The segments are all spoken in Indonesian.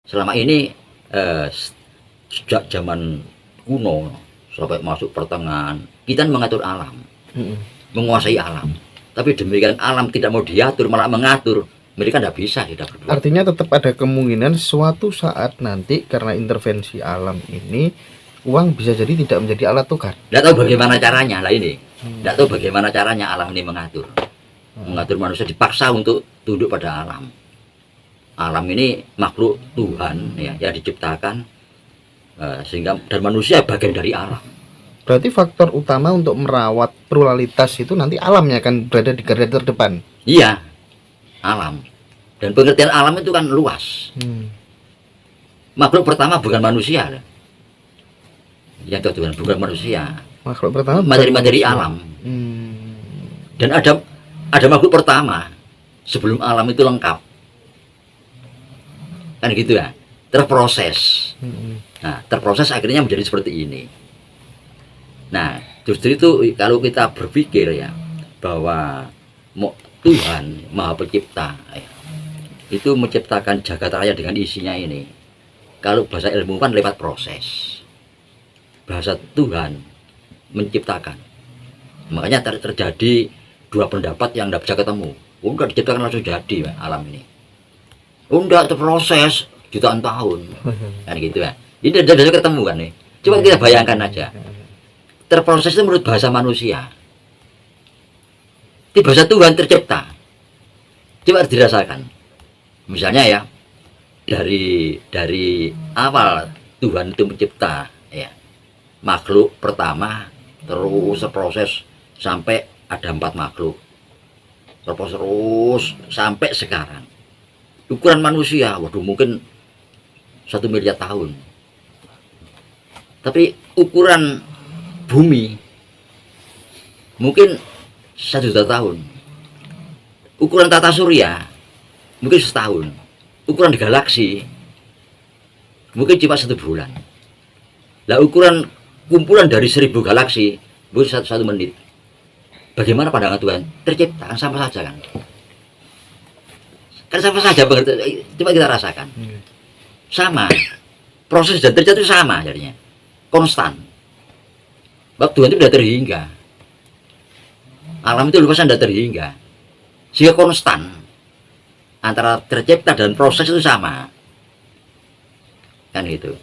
selama ini sejak zaman kuno sampai masuk pertengahan kita mengatur alam, menguasai alam. Tapi demikian alam tidak mau diatur malah mengatur, mereka tidak bisa tidak berdua. Artinya tetap ada kemungkinan suatu saat nanti karena intervensi alam ini uang bisa jadi tidak menjadi alat tukar. Tidak tahu bagaimana caranya lah ini. Tidak tahu bagaimana caranya alam ini mengatur manusia, dipaksa untuk tunduk pada alam. Alam ini makhluk Tuhan ya, yang diciptakan sehingga dan manusia bagian dari alam. Berarti faktor utama untuk merawat pluralitas itu nanti alamnya akan berada di garda terdepan. Iya, alam. Dan pengertian alam itu kan luas. Makhluk pertama bukan manusia. Yang Tuhan bukan manusia. Makhluk pertama materi-materi alam. Dan ada makhluk pertama sebelum alam itu lengkap. Kan gitu ya. Terproses. Nah, terproses akhirnya menjadi seperti ini. Nah, justru itu kalau kita berpikir ya bahwa Tuhan Maha Pencipta ya, itu menciptakan jagat raya dengan isinya ini. Kalau bahasa ilmu kan lewat proses. Bahasa Tuhan menciptakan. Makanya terjadi dua pendapat yang tidak bisa ketemu. Enggak diciptakan langsung jadi alam ini. Enggak, terproses jutaan tahun. Kan gitu ya. Ini tidak bisa ketemu kan nih. Coba kita bayangkan aja. Terproses itu menurut bahasa manusia. Di bahasa Tuhan tercipta. Coba dirasakan. Misalnya ya, dari awal Tuhan itu mencipta ya, makhluk pertama terus proses sampai ada 4 makhluk. Terus sampai sekarang. Ukuran manusia, waduh mungkin 1 miliar tahun. Tapi ukuran bumi mungkin 1 juta tahun. Ukuran tata surya mungkin setahun. Ukuran di galaksi mungkin cuma 1 bulan. Lah ukuran kumpulan dari 1000 galaksi mungkin 1 menit. Bagaimana pandangan Tuhan? Tercipta kan sama saja kan? Kan sama saja. Coba kita rasakan. Sama. Proses dan terjadi itu sama jadinya. Konstan. Sebab Tuhan itu tidak terhingga. Alam itu luasan tidak terhingga. Sehingga konstan. Antara tercipta dan proses itu sama. Kan gitu.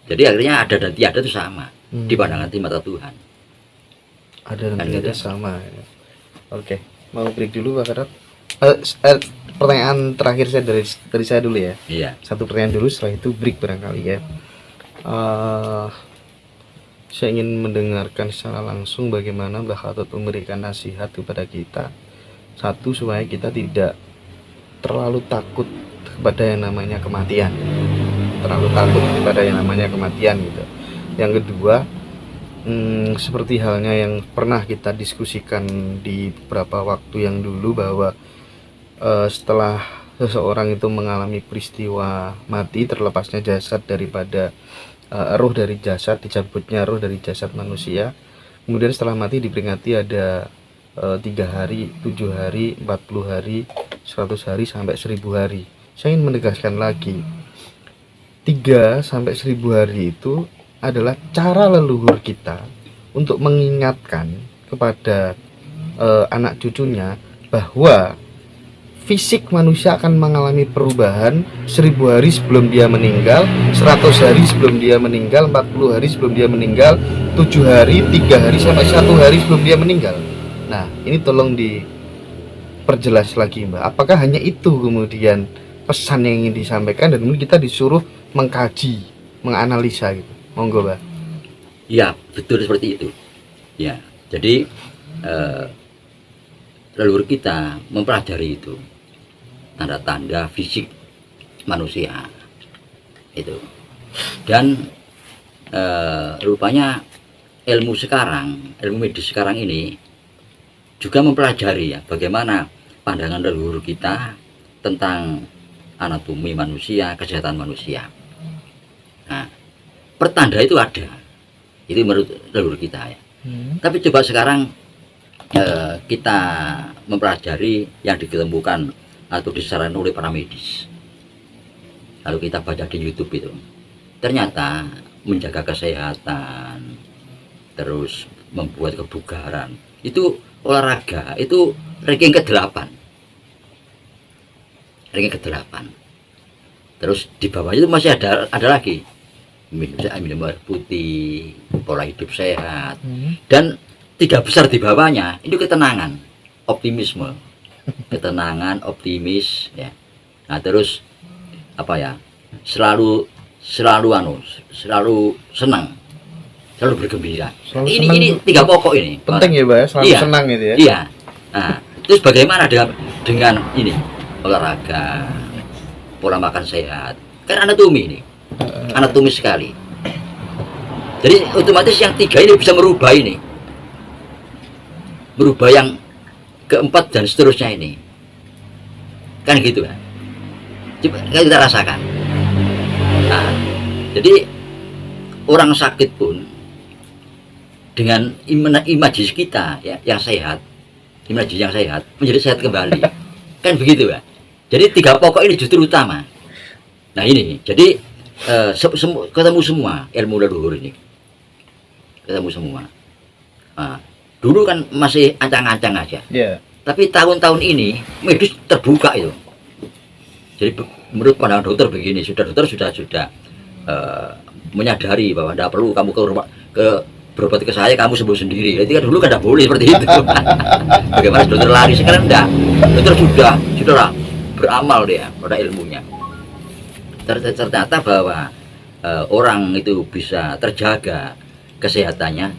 Jadi akhirnya ada dan tiada itu sama. Di pandangan mata Tuhan. Ada dan Kan tiada gitu. sama. Oke, mau break dulu Pak Karat. Pertanyaan terakhir saya dari saya dulu ya. Iya. Satu pertanyaan dulu, setelah itu break barangkali ya. Saya ingin mendengarkan secara langsung bagaimana Mbah Khatot memberikan nasihat kepada kita. Satu, supaya kita tidak terlalu takut kepada yang namanya kematian. Terlalu takut kepada yang namanya kematian gitu. Yang kedua, seperti halnya yang pernah kita diskusikan di beberapa waktu yang dulu, bahwa setelah seseorang itu mengalami peristiwa mati, terlepasnya jasad daripada roh dari jasad, dicabutnya roh dari jasad manusia, kemudian setelah mati diperingati ada 3 hari, 7 hari, 40 hari, 100 hari sampai 1000 hari. Saya ingin menegaskan lagi, 3 sampai 1000 hari itu adalah cara leluhur kita untuk mengingatkan kepada anak cucunya bahwa fisik manusia akan mengalami perubahan 1000 hari sebelum dia meninggal, 100 hari sebelum dia meninggal, 40 hari sebelum dia meninggal, 7 hari, 3 hari sampai 1 hari sebelum dia meninggal. Nah, ini tolong diperjelas lagi Mbak. Apakah hanya itu kemudian pesan yang ingin disampaikan dan kemudian kita disuruh mengkaji, menganalisa gitu? Monggo Mbak. Ya, betul seperti itu. Ya, jadi leluhur kita mempelajari itu tanda-tanda fisik manusia itu, dan rupanya ilmu sekarang, ilmu medis sekarang ini juga mempelajari ya bagaimana pandangan leluhur kita tentang anatomi manusia, kesehatan manusia. Nah, pertanda itu ada, itu menurut leluhur kita ya. Tapi coba sekarang kita mempelajari yang ditemukan atau disarankan oleh para medis. lalu kita baca di YouTube itu, ternyata menjaga kesehatan, terus membuat kebugaran, itu olahraga itu ranking ke-8. Ranking ke-8. Terus di bawahnya itu masih ada lagi minum air putih, pola hidup sehat, dan 3 besar di bawahnya itu ketenangan, optimisme, ketenangan, optimis, ya. Nah terus apa ya, selalu senang, selalu bergembira. Selalu ini senang ini tuh 3 pokok ini penting ya Mbak ya, selalu Iya. senang gitu ya. Iya. Nah terus bagaimana dengan ini, olahraga, pola makan sehat, kan anatomi ini, anatomi sekali. Jadi otomatis yang 3 ini bisa merubah ini, merubah yang ke-4 dan seterusnya ini, kan gitu kan. Coba kita rasakan. Nah, jadi orang sakit pun dengan imajinasi kita ya, yang sehat, imajinasi yang sehat menjadi sehat kembali, kan begitu kan. Jadi 3 pokok ini justru utama. Nah ini, jadi ketemu semua ilmu leluhur ini, ketemu semua. Nah, dulu kan masih ancang-ancang aja. Iya. Tapi tahun-tahun ini medis terbuka itu. Jadi menurut pandangan dokter begini, dokter sudah menyadari bahwa tidak perlu kamu berobat ke saya, kamu sembuh sendiri. Jadi kan dulu kan tidak boleh seperti itu. Bagaimana dokter lari, sekarang enggak. Dokter sudahlah beramal dia pada ilmunya. Ternyata bahwa orang itu bisa terjaga kesehatannya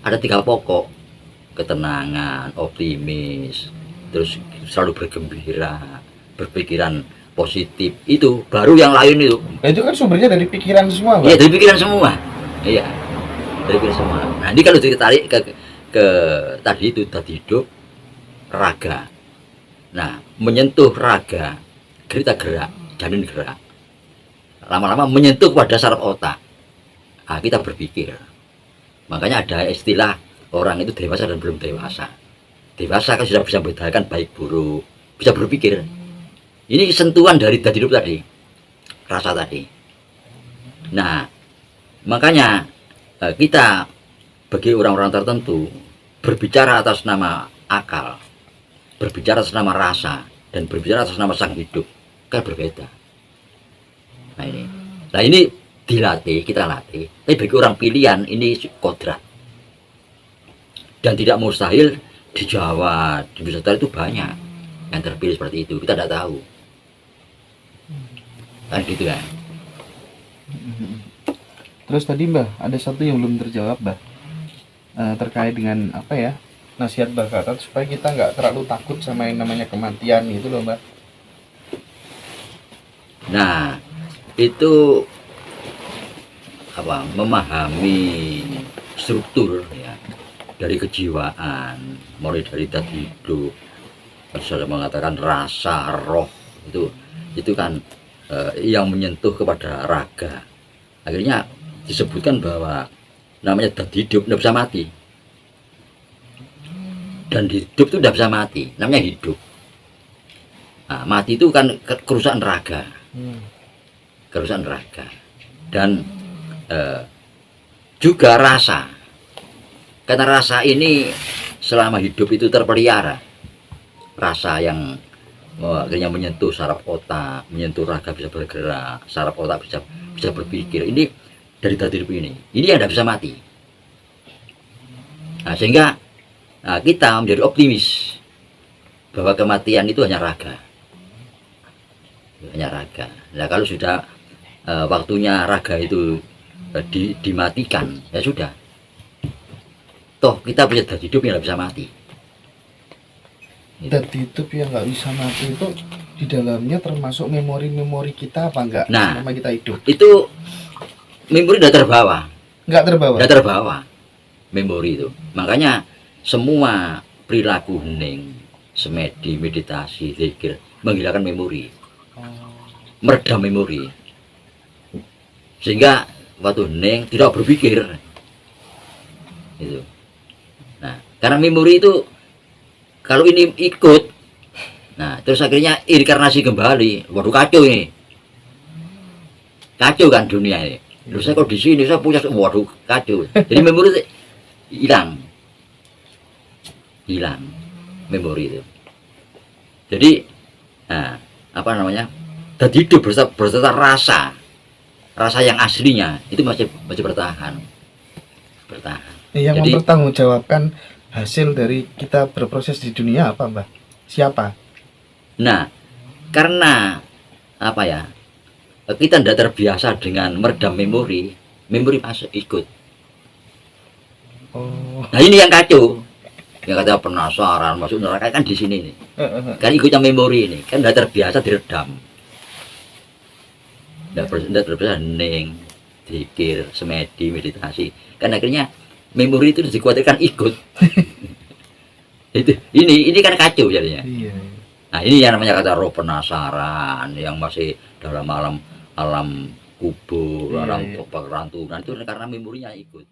ada 3 pokok: ketenangan, optimis, terus selalu bergembira, berpikiran positif. Itu baru yang lain itu. Nah, itu kan sumbernya dari pikiran semua, Mbak. Iya, dari pikiran semua. Iya, dari pikiran semua. Nah ini kalau ditarik ke tadi itu, tadi hidup, raga. Nah menyentuh raga, kita gerak, janin gerak, lama-lama menyentuh pada saraf otak. Nah, kita berpikir. Makanya ada istilah orang itu dewasa dan belum dewasa. Dewasa kan sudah bisa membedakan baik buruk, bisa berpikir. Ini sentuhan dari tadi hidup tadi, rasa tadi. Nah makanya kita bagi orang-orang tertentu berbicara atas nama akal, berbicara atas nama rasa, dan berbicara atas nama sang hidup kan berbeda. Nah ini dilatih, kita latih. Tapi bagi orang pilihan ini kodrat. Dan tidak mustahil di Jawa, di Nusantara itu banyak yang terpilih seperti itu. Kita tidak tahu. Kan gitu kan. Terus tadi Mbak, ada satu yang belum terjawab Mbak, terkait dengan apa ya, nasihat Mbak Gatot supaya kita nggak terlalu takut sama yang namanya kematian gitu loh Mbak. Nah itu apa, memahami struktur ya dari kejiwaan, mulai dari tadi hidup, saya mengatakan rasa, roh, itu kan yang menyentuh kepada raga. Akhirnya disebutkan bahwa namanya tadi hidup tidak bisa mati, dan hidup itu tidak bisa mati, namanya hidup. Nah, mati itu kan kerusakan raga, kerusakan raga. Dan juga rasa, karena rasa ini selama hidup itu terpelihara, rasa yang akhirnya menyentuh saraf otak, menyentuh raga bisa bergerak, saraf otak bisa berpikir. Ini dari tadi hidup ini yang tidak bisa mati. Nah, sehingga kita menjadi optimis bahwa kematian itu hanya raga, hanya raga. Nah kalau sudah waktunya raga itu dimatikan, ya sudah. Toh kita punya dadi hidup yang nggak bisa mati. Dadi hidup yang nggak bisa mati itu di dalamnya termasuk memori-memori kita apa enggak? Nah, selama kita hidup. Itu memori udah terbawa. Nggak terbawa. Udah terbawa memori itu. Makanya semua perilaku hening, semedi, meditasi, zikir menghilangkan memori, meredam memori. Sehingga waktu hening tidak berpikir. Itu. Nah, karena memori itu kalau ini ikut, nah terus akhirnya inkarnasi kembali, waduh kacau ini. kacau kan dunia ini. Terus saya kok di sini saya punya, waduh kacau. Jadi memori itu hilang memori itu. Jadi nah, apa namanya? Tadi hidup berserta rasa yang aslinya itu masih bertahan. Yang Jadi mempertanggungjawabkan hasil dari kita berproses di dunia apa, Mbah? Siapa? nah, karena apa ya? Kita tidak terbiasa dengan meredam memori masuk ikut. Oh. Nah ini yang kacau. Yang kata penasaran masuk neraka kan di sini nih. Kan ikutnya memori ini kan tidak terbiasa diredam. Tidak terbiasa hening, zikir, semedi, meditasi. Kan akhirnya memori itu dikhawatirkan ikut. Ini kan kacau jadinya. Iya. Nah ini yang namanya kata roh penasaran yang masih dalam alam kubur, alam perantunan itu karena memorinya ikut.